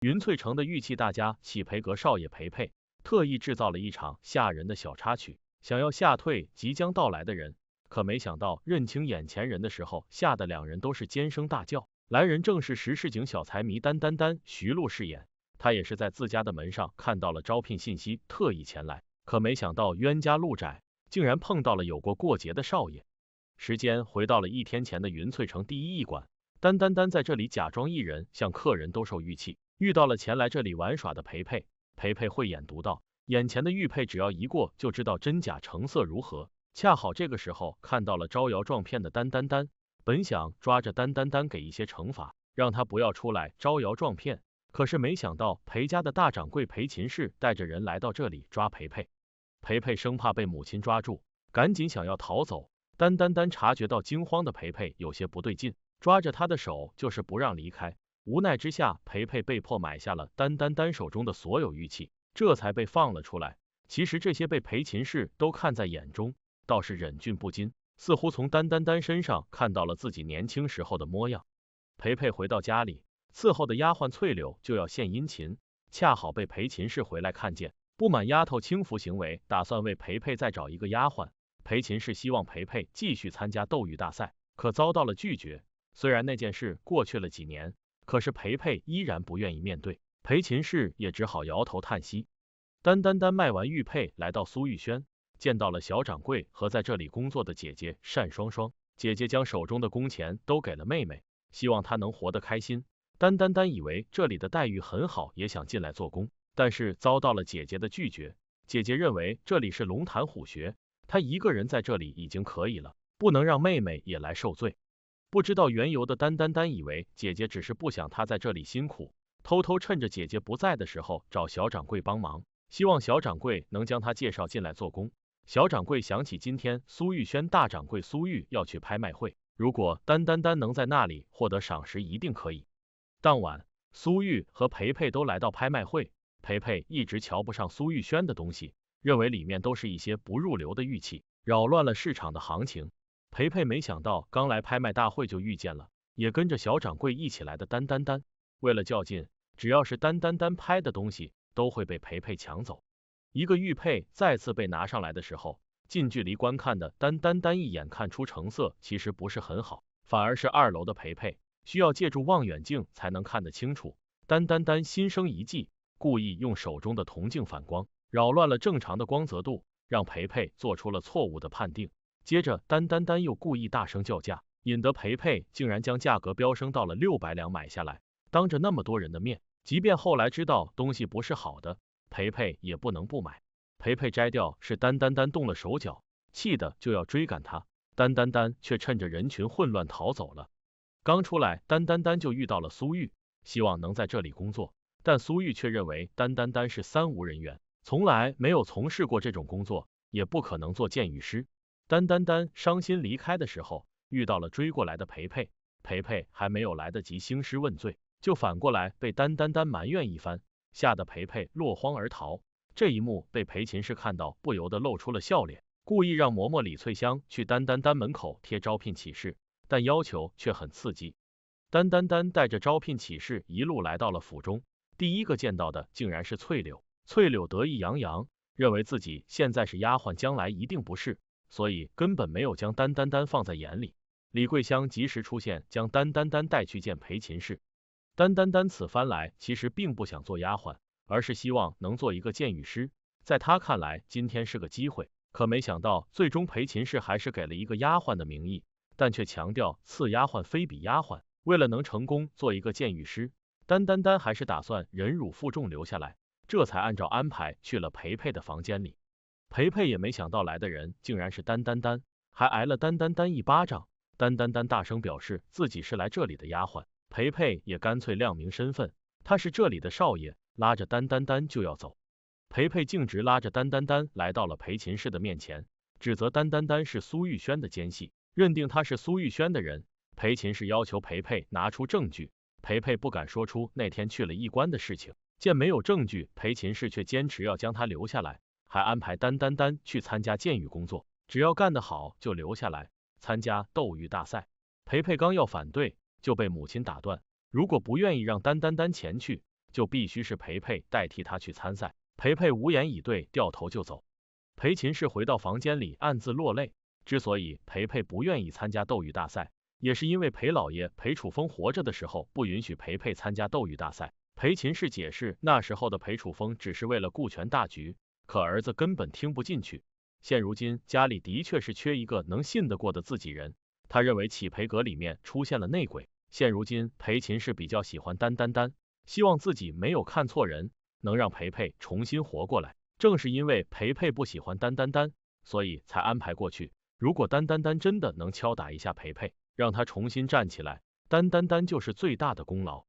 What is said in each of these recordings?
云翠城的玉器大家启培阁少爷裴佩特意制造了一场吓人的小插曲，想要吓退即将到来的人。可没想到认清眼前人的时候，吓得两人都是尖声大叫。来人正是石市井小财迷丹丹丹，徐璐饰演。他也是在自家的门上看到了招聘信息，特意前来。可没想到冤家路窄，竟然碰到了有过节的少爷。时间回到了1天前的云翠城第一驿馆，丹丹丹在这里假装艺人，向客人兜售玉器，遇到了前来这里玩耍的裴佩。裴佩慧眼独到，眼前的玉佩只要一过就知道真假成色如何。恰好这个时候看到了招摇撞骗的丹丹丹，本想抓着丹丹丹给一些惩罚，让他不要出来招摇撞骗，可是没想到裴家的大掌柜裴秦氏带着人来到这里抓裴佩。裴佩生怕被母亲抓住，赶紧想要逃走。丹丹丹察觉到惊慌的裴佩有些不对劲，抓着他的手就是不让离开。无奈之下，裴佩被迫买下了丹丹丹手中的所有玉器，这才被放了出来。其实这些被裴秦氏都看在眼中，倒是忍俊不禁，似乎从丹丹丹身上看到了自己年轻时候的模样。裴佩回到家里，伺候的丫鬟翠柳就要献殷勤，恰好被裴秦氏回来看见，不满丫头轻浮行为，打算为裴佩再找一个丫鬟。裴秦氏希望裴佩继续参加斗玉大赛，可遭到了拒绝。虽然那件事过去了几年，可是裴佩依然不愿意面对，裴秦氏也只好摇头叹息。丹丹丹卖完玉佩，来到苏玉轩，见到了小掌柜和在这里工作的姐姐单双双。姐姐将手中的工钱都给了妹妹，希望她能活得开心。丹丹丹以为这里的待遇很好，也想进来做工，但是遭到了姐姐的拒绝。姐姐认为这里是龙潭虎穴，她一个人在这里已经可以了，不能让妹妹也来受罪。不知道缘由的丹丹丹以为姐姐只是不想她在这里辛苦，偷偷趁着姐姐不在的时候找小掌柜帮忙，希望小掌柜能将她介绍进来做工。小掌柜想起今天苏玉轩大掌柜苏玉要去拍卖会，如果丹丹丹能在那里获得赏识，一定可以。当晚，苏玉和裴佩都来到拍卖会。裴佩一直瞧不上苏玉轩的东西，认为里面都是一些不入流的玉器，扰乱了市场的行情。裴佩没想到刚来拍卖大会就遇见了也跟着小掌柜一起来的丹丹丹，为了较劲，只要是丹丹丹拍的东西都会被裴佩抢走。一个玉佩再次被拿上来的时候，近距离观看的丹丹丹一眼看出成色其实不是很好，反而是2楼的裴佩需要借助望远镜才能看得清楚。丹丹丹心生一计，故意用手中的铜镜反光，扰乱了正常的光泽度，让裴佩做出了错误的判定。接着丹丹丹又故意大声叫价，引得裴佩竟然将价格飙升到了600两买下来。当着那么多人的面，即便后来知道东西不是好的，裴佩也不能不买。裴佩摘掉是丹丹丹动了手脚，气得就要追赶他，丹丹丹却趁着人群混乱逃走了。刚出来，丹丹丹就遇到了苏玉，希望能在这里工作，但苏玉却认为丹丹丹是3无人员，从来没有从事过这种工作，也不可能做鉴玉师。丹丹丹伤心离开的时候，遇到了追过来的裴佩，裴佩还没有来得及兴师问罪，就反过来被丹丹丹埋怨一番，吓得裴佩落荒而逃。这一幕被裴秦氏看到，不由得露出了笑脸，故意让嬷嬷李翠香去丹丹丹门口贴招聘启事，但要求却很刺激。丹丹丹带着招聘启事一路来到了府中，第一个见到的竟然是翠柳。翠柳得意洋洋，认为自己现在是丫鬟，将来一定不是，所以根本没有将丹丹丹放在眼里。李桂香及时出现，将丹丹丹带去见裴秦氏。丹丹丹此番来其实并不想做丫鬟，而是希望能做一个鉴玉师，在他看来今天是个机会。可没想到最终裴秦氏还是给了一个丫鬟的名义，但却强调次丫鬟非比丫鬟。为了能成功做一个鉴玉师，丹丹丹还是打算忍辱负重留下来，这才按照安排去了裴佩的房间里。裴佩也没想到来的人竟然是丹丹丹，还挨了丹丹丹一巴掌。丹丹丹大声表示自己是来这里的丫鬟，裴佩也干脆亮明身份，他是这里的少爷，拉着丹丹丹就要走。裴佩径直拉着丹丹丹来到了裴秦氏的面前，指责丹丹丹是苏玉轩的奸细，认定他是苏玉轩的人。裴秦氏要求裴佩拿出证据，裴佩不敢说出那天去了驿官的事情，见没有证据，裴秦氏却坚持要将他留下来，还安排丹丹丹去参加鉴玉工作，只要干得好就留下来参加斗玉大赛。裴佩刚要反对，就被母亲打断，如果不愿意让丹丹丹前去，就必须是裴佩代替他去参赛。裴佩无言以对，掉头就走。裴秦氏回到房间里暗自落泪。之所以裴佩不愿意参加斗语大赛，也是因为裴老爷裴楚风活着的时候不允许裴佩参加斗语大赛。裴秦氏解释，那时候的裴楚风只是为了顾全大局，可儿子根本听不进去。现如今家里的确是缺一个能信得过的自己人，他认为启培阁里面出现了内鬼。现如今裴秦氏比较喜欢丹丹丹，希望自己没有看错人，能让裴佩重新活过来。正是因为裴佩不喜欢丹丹丹，所以才安排过去。如果丹丹丹真的能敲打一下裴佩，让他重新站起来，丹丹丹就是最大的功劳。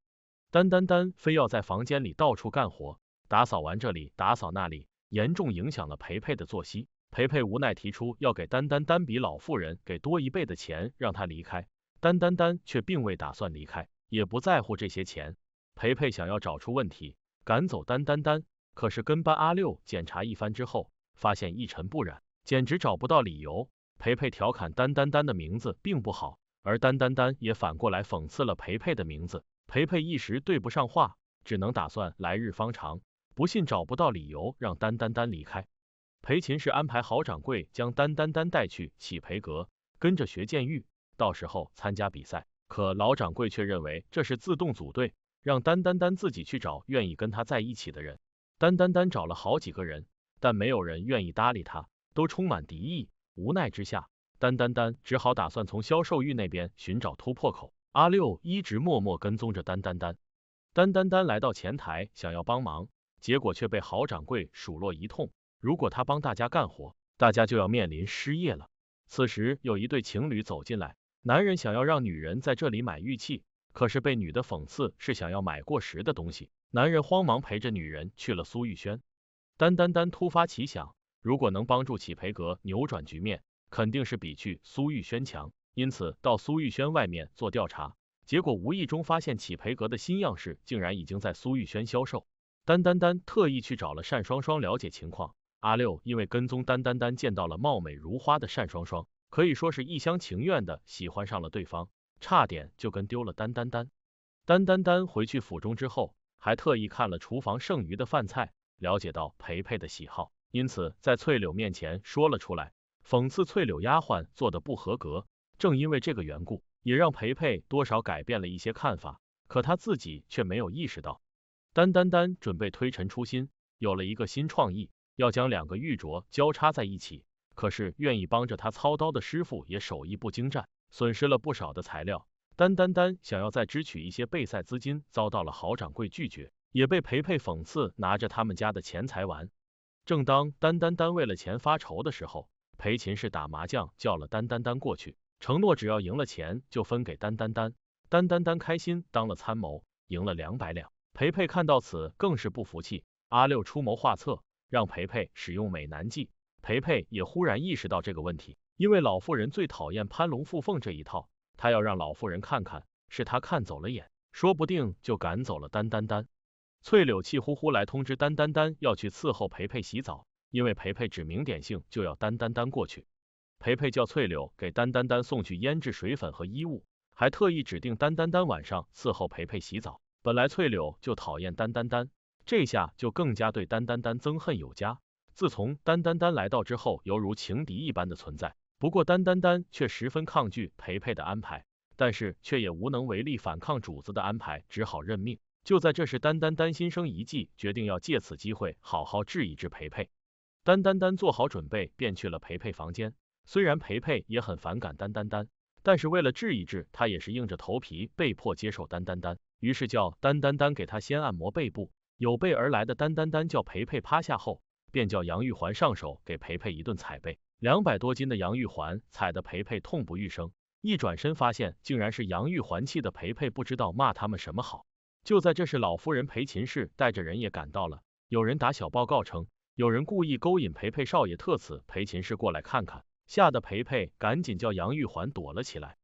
丹丹丹非要在房间里到处干活，打扫完这里打扫那里，严重影响了裴佩的作息。裴佩无奈提出要给丹丹丹比老妇人给多1倍的钱，让他离开。丹丹丹却并未打算离开，也不在乎这些钱。裴佩想要找出问题，赶走丹丹丹，可是跟班阿六检查一番之后，发现一尘不染，简直找不到理由。裴佩调侃丹丹丹的名字并不好，而丹丹丹也反过来讽刺了裴佩的名字。裴佩一时对不上话，只能打算来日方长，不信找不到理由让丹丹丹离开。裴秦氏安排郝掌柜将丹丹丹带去启培阁，跟着学剑玉，到时候参加比赛。可老掌柜却认为这是自动组队，让丹丹丹自己去找愿意跟他在一起的人。丹丹丹找了好几个人，但没有人愿意搭理他，都充满敌意。无奈之下，丹丹丹只好打算从销售玉那边寻找突破口。阿六一直默默跟踪着丹丹丹。丹丹丹来到前台想要帮忙，结果却被郝掌柜数落一通。如果他帮大家干活，大家就要面临失业了。此时有一对情侣走进来，男人想要让女人在这里买玉器，可是被女的讽刺是想要买过时的东西。男人慌忙陪着女人去了苏玉轩。丹丹丹突发奇想，如果能帮助启培阁扭转局面，肯定是比去苏玉轩强，因此到苏玉轩外面做调查，结果无意中发现启培阁的新样式竟然已经在苏玉轩销售。丹丹丹特意去找了单双双了解情况。阿六因为跟踪丹丹丹见到了貌美如花的单双双，可以说是一厢情愿的喜欢上了对方，差点就跟丢了丹丹丹。丹丹丹回去府中之后，还特意看了厨房剩余的饭菜，了解到裴佩的喜好，因此在翠柳面前说了出来，讽刺翠柳丫鬟做的不合格。正因为这个缘故，也让裴佩多少改变了一些看法，可他自己却没有意识到。丹丹丹准备推陈出新，有了一个新创意，要将2个玉镯交叉在一起，可是愿意帮着他操刀的师傅也手艺不精湛，损失了不少的材料。丹丹丹想要再支取一些备赛资金，遭到了郝掌柜拒绝，也被裴佩讽刺拿着他们家的钱财玩。正当丹丹丹为了钱发愁的时候，裴秦氏打麻将叫了丹丹丹过去，承诺只要赢了钱就分给丹丹丹。丹丹丹开心当了参谋，赢了200两。裴佩看到此更是不服气，阿六出谋划策，让裴佩使用美男计。裴佩也忽然意识到这个问题，因为老妇人最讨厌攀龙附凤这一套，他要让老妇人看看，是他看走了眼，说不定就赶走了丹丹丹。翠柳气呼呼来通知丹丹丹要去伺候裴佩洗澡，因为裴佩指名点姓就要丹丹丹过去。裴佩叫翠柳给丹丹丹送去腌制水粉和衣物，还特意指定丹丹丹晚上伺候裴佩洗澡。本来翠柳就讨厌丹丹丹，这下就更加对丹丹丹憎恨有加。自从丹丹丹来到之后，犹如情敌一般的存在。不过丹丹丹却十分抗拒裴佩的安排，但是却也无能为力反抗主子的安排，只好认命。就在这时，丹丹丹心生一计，决定要借此机会好好治一治裴佩。丹丹丹做好准备，便去了裴佩房间。虽然裴佩也很反感丹丹丹，但是为了治一治，他也是硬着头皮被迫接受丹丹丹。于是叫丹丹丹给他先按摩背部。有备而来的丹丹丹叫裴佩趴下后，便叫杨玉环上手给裴佩一顿踩背。200多斤的杨玉环踩得裴佩痛不欲生，一转身发现竟然是杨玉环，气的裴佩不知道骂他们什么好。就在这时，老夫人裴秦氏带着人也赶到了。有人打小报告称，有人故意勾引裴佩少爷，特此裴秦氏过来看看，吓得裴佩赶紧叫杨玉环躲了起来。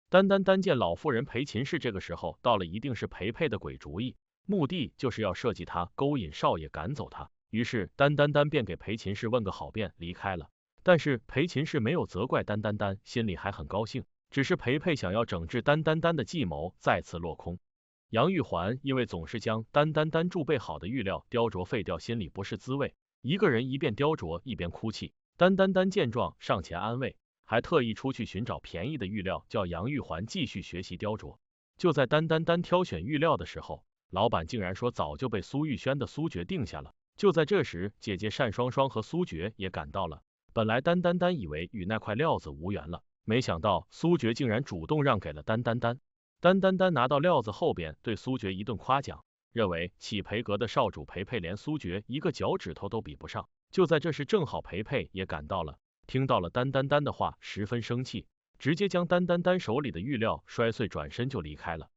丹丹丹见老妇人裴秦氏这个时候到了，一定是裴佩的鬼主意，目的就是要设计他勾引少爷赶走他。于是丹丹丹便给裴秦氏问个好便离开了。但是裴秦氏没有责怪丹丹丹，心里还很高兴，只是裴佩想要整治丹丹丹的计谋再次落空。杨玉环因为总是将丹丹丹贮备好的玉料雕琢废掉，心里不是滋味，一个人一边雕琢一边哭泣。丹丹丹见状上前安慰，还特意出去寻找便宜的玉料，叫杨玉环继续学习雕琢。就在丹丹丹挑选玉料的时候，老板竟然说早就被苏玉轩的苏决定下了。就在这时，姐姐单双双和苏决也赶到了。本来丹丹丹以为与那块料子无缘了，没想到苏决竟然主动让给了丹丹丹。丹丹丹拿到料子后边，对苏决一顿夸奖，认为启培阁的少主培培连苏决一个脚趾头都比不上。就在这时，正好培培也赶到了，听到了丹丹丹的话，十分生气，直接将丹丹丹手里的玉料摔碎，转身就离开了。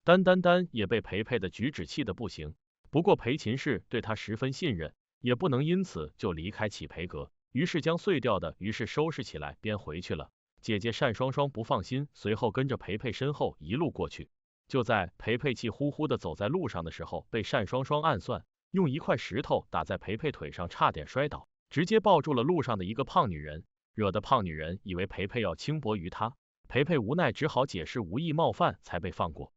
丹丹丹也被培培的举止气得不行，不过裴秦氏对他十分信任，也不能因此就离开启培阁，于是将碎掉的于是收拾起来，便回去了。姐姐单双双不放心，随后跟着培培身后一路过去。就在培培气呼呼的走在路上的时候，被单双双暗算，用一块石头打在培培腿上，差点摔倒，直接抱住了路上的一个胖女人，惹得胖女人以为培培要轻薄于她，培培无奈只好解释无意冒犯，才被放过。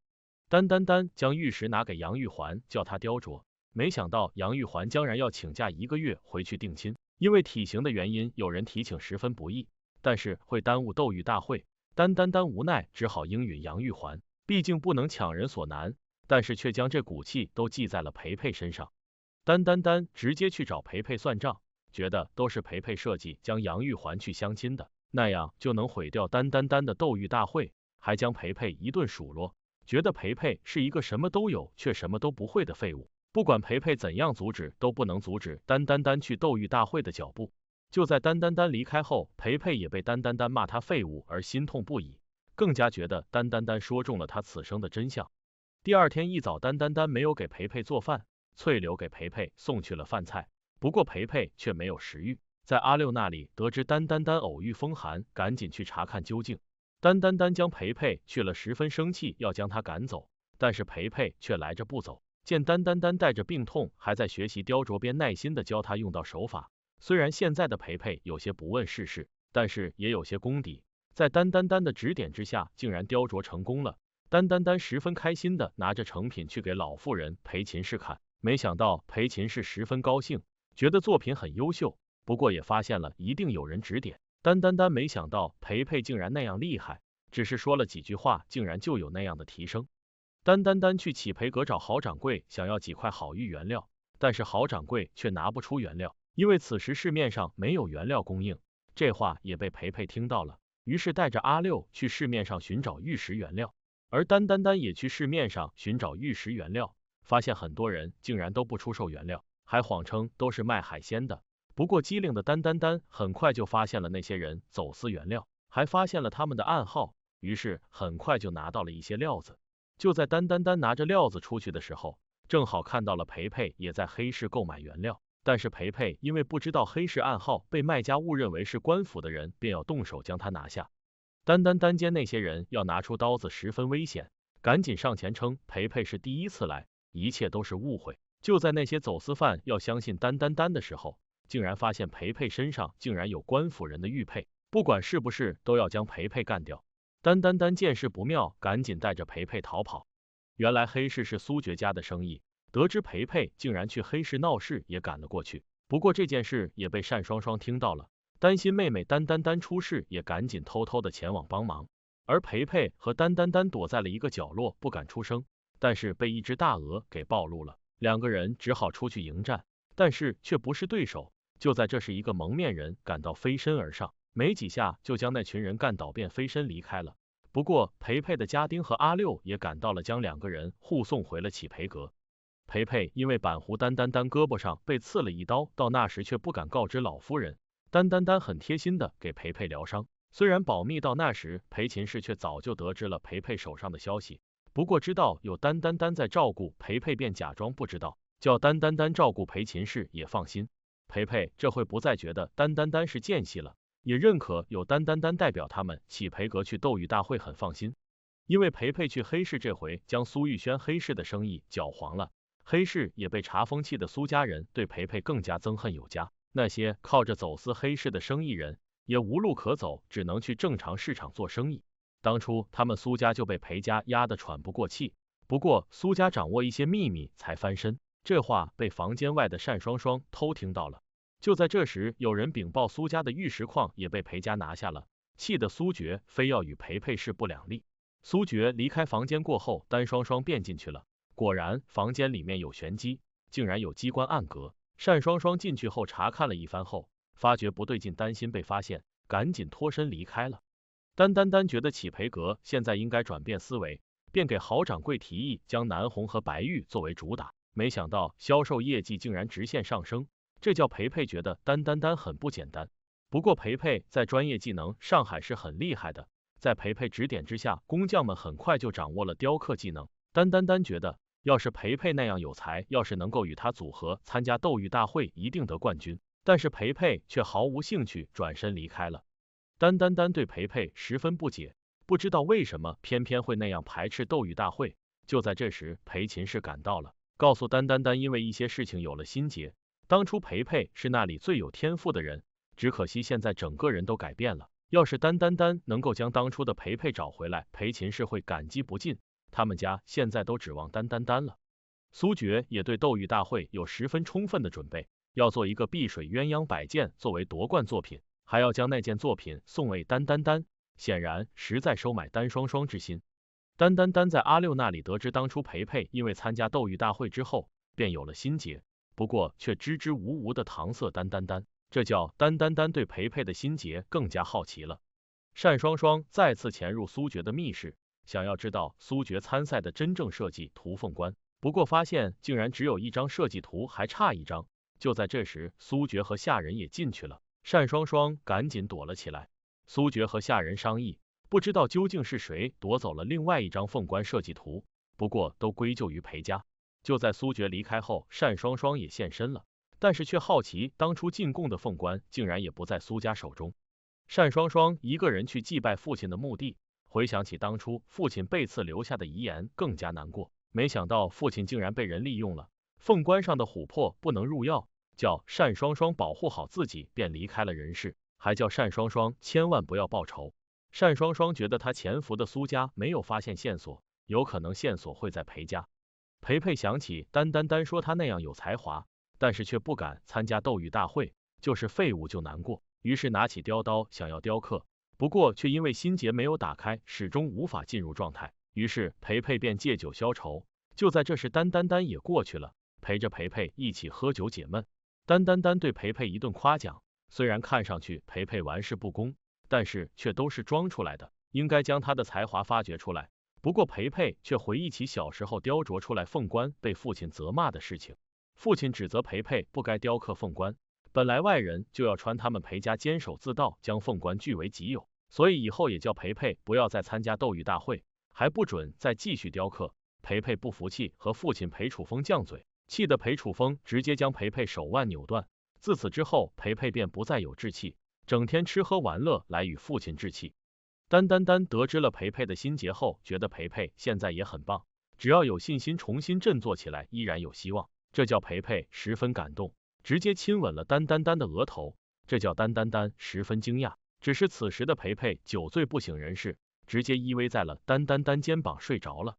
丹丹丹将玉石拿给杨玉环，叫她雕琢，没想到杨玉环将然要请假1个月回去定亲，因为体型的原因，有人提请十分不易，但是会耽误斗玉大会。丹丹丹无奈只好应允杨玉环，毕竟不能强人所难，但是却将这股气都记在了培培身上。丹丹丹直接去找培培算账，觉得都是培培设计将杨玉环去相亲的，那样就能毁掉丹丹丹的斗玉大会，还将培培一顿数落，觉得培培是一个什么都有却什么都不会的废物，不管培培怎样阻止都不能阻止丹丹丹去斗玉大会的脚步。就在丹丹丹离开后，培培也被丹丹丹骂他废物而心痛不已，更加觉得丹丹丹说中了他此生的真相。第二天一早，丹丹丹没有给培培做饭，翠柳给培培送去了饭菜，不过培培却没有食欲，在阿六那里得知丹丹丹偶遇风寒，赶紧去查看究竟。丹丹丹将培培去了，十分生气，要将他赶走，但是培培却来着不走，见丹丹丹带着病痛还在学习雕琢，便耐心的教他用到手法。虽然现在的培培有些不问世事，但是也有些功底，在丹丹丹的指点之下，竟然雕琢成功了。丹丹丹十分开心的拿着成品去给老妇人裴秦氏看，没想到裴秦氏十分高兴，觉得作品很优秀，不过也发现了一定有人指点。丹丹丹没想到培培竟然那样厉害，只是说了几句话，竟然就有那样的提升。丹丹丹去启培阁找郝掌柜，想要几块好玉原料，但是郝掌柜却拿不出原料，因为此时市面上没有原料供应。这话也被培培听到了，于是带着阿六去市面上寻找玉石原料，而丹丹丹也去市面上寻找玉石原料，发现很多人竟然都不出售原料，还谎称都是卖海鲜的。不过机灵的丹丹丹很快就发现了那些人走私原料，还发现了他们的暗号，于是很快就拿到了一些料子。就在丹丹丹拿着料子出去的时候，正好看到了培培也在黑市购买原料，但是培培因为不知道黑市暗号，被卖家误认为是官府的人，便要动手将他拿下。丹丹丹见那些人要拿出刀子，十分危险，赶紧上前称培培是第一次来，一切都是误会。就在那些走私犯要相信丹丹丹的时候，竟然发现培培身上竟然有官府人的玉佩，不管是不是都要将培培干掉。丹丹丹见势不妙，赶紧带着培培逃跑。原来黑市是苏觉家的生意，得知培培竟然去黑市闹事，也赶了过去。不过这件事也被单双双听到了，担心妹妹丹丹丹出事，也赶紧偷偷的前往帮忙。而培培和丹丹丹躲在了一个角落，不敢出声，但是被一只大鹅给暴露了，两个人只好出去迎战，但是却不是对手。就在这时，一个蒙面人赶到，飞身而上，没几下就将那群人干倒，便飞身离开了。不过培培的家丁和阿六也赶到了，将两个人护送回了启培阁。培培因为板湖丹丹丹胳膊上被刺了一刀，到那时却不敢告知老夫人。丹丹丹很贴心的给培培疗伤，虽然保密，到那时裴秦氏却早就得知了培培手上的消息，不过知道有丹丹丹在照顾培培，便假装不知道，叫丹丹丹照顾裴秦氏也放心。培培这回不再觉得丹丹丹是奸细了，也认可有丹丹丹代表他们启培阁去斗玉大会，很放心。因为培培去黑市这回将苏玉轩黑市的生意搅黄了，黑市也被查风气的苏家人对培培更加憎恨有加，那些靠着走私黑市的生意人也无路可走，只能去正常市场做生意。当初他们苏家就被裴家压得喘不过气，不过苏家掌握一些秘密才翻身，这话被房间外的单双双偷听到了。就在这时，有人禀报苏家的玉石矿也被裴家拿下了，气得苏决非要与裴佩势不两立。苏决离开房间过后，单双双便进去了。果然，房间里面有玄机，竟然有机关暗格。单双双进去后查看了一番后，发觉不对劲，担心被发现，赶紧脱身离开了。单觉得启培阁现在应该转变思维，便给郝掌柜提议将南红和白玉作为主打，没想到销售业绩竟然直线上升，这叫裴佩觉得单很不简单。不过裴佩在专业技能上还是很厉害的，在裴佩指点之下，工匠们很快就掌握了雕刻技能。单觉得要是裴佩那样有才，要是能够与他组合参加斗玉大会，一定得冠军。但是裴佩却毫无兴趣，转身离开了。单对裴佩十分不解，不知道为什么偏偏会那样排斥斗玉大会。就在这时，裴秦氏赶到了，告诉单因为一些事情有了心结。当初裴佩是那里最有天赋的人，只可惜现在整个人都改变了。要是单能够将当初的裴佩找回来，裴秦氏会感激不尽。他们家现在都指望单了。苏决也对斗玉大会有十分充分的准备，要做一个碧水鸳鸯摆件作为夺冠作品，还要将那件作品送给单，显然实在收买单双双之心。单在阿六那里得知当初裴佩因为参加斗玉大会之后便有了心结，不过却支支吾吾的搪塞单，这叫单对裴佩的心结更加好奇了。单双双再次潜入苏决的密室，想要知道苏决参赛的真正设计图凤冠，不过发现竟然只有一张设计图，还差一张。就在这时，苏决和下人也进去了，单双双赶紧躲了起来。苏决和下人商议，不知道究竟是谁夺走了另外一张凤冠设计图，不过都归咎于裴家。就在苏决离开后，单双双也现身了，但是却好奇当初进贡的凤冠竟然也不在苏家手中。单双双一个人去祭拜父亲的墓地，回想起当初父亲被刺留下的遗言，更加难过。没想到父亲竟然被人利用了，凤冠上的琥珀不能入药，叫单双双保护好自己，便离开了人世，还叫单双双千万不要报仇。单双双觉得他潜伏的苏家没有发现线索，有可能线索会在裴家。裴佩想起单说他那样有才华，但是却不敢参加斗玉大会，就是废物就难过，于是拿起雕刀想要雕刻，不过却因为心结没有打开，始终无法进入状态，于是裴佩便借酒消愁。就在这时，单也过去了，陪着裴佩一起喝酒解闷。单对裴佩一顿夸奖，虽然看上去裴佩玩世不恭，但是却都是装出来的，应该将他的才华发掘出来。不过裴佩却回忆起小时候雕琢出来凤冠被父亲责骂的事情，父亲指责裴佩不该雕刻凤冠，本来外人就要传他们裴家坚守自盗，将凤冠据为己有，所以以后也叫裴佩不要再参加斗玉大会，还不准再继续雕刻。裴佩不服气，和父亲裴楚风犟嘴，气得裴楚风直接将裴佩手腕扭断。自此之后，裴佩便不再有志气，整天吃喝玩乐来与父亲置气。单得知了裴佩的心结后，觉得裴佩现在也很棒，只要有信心重新振作起来，依然有希望，这叫裴佩十分感动，直接亲吻了单的额头，这叫单十分惊讶。只是此时的裴佩酒醉不省人事，直接依偎在了单肩膀睡着了。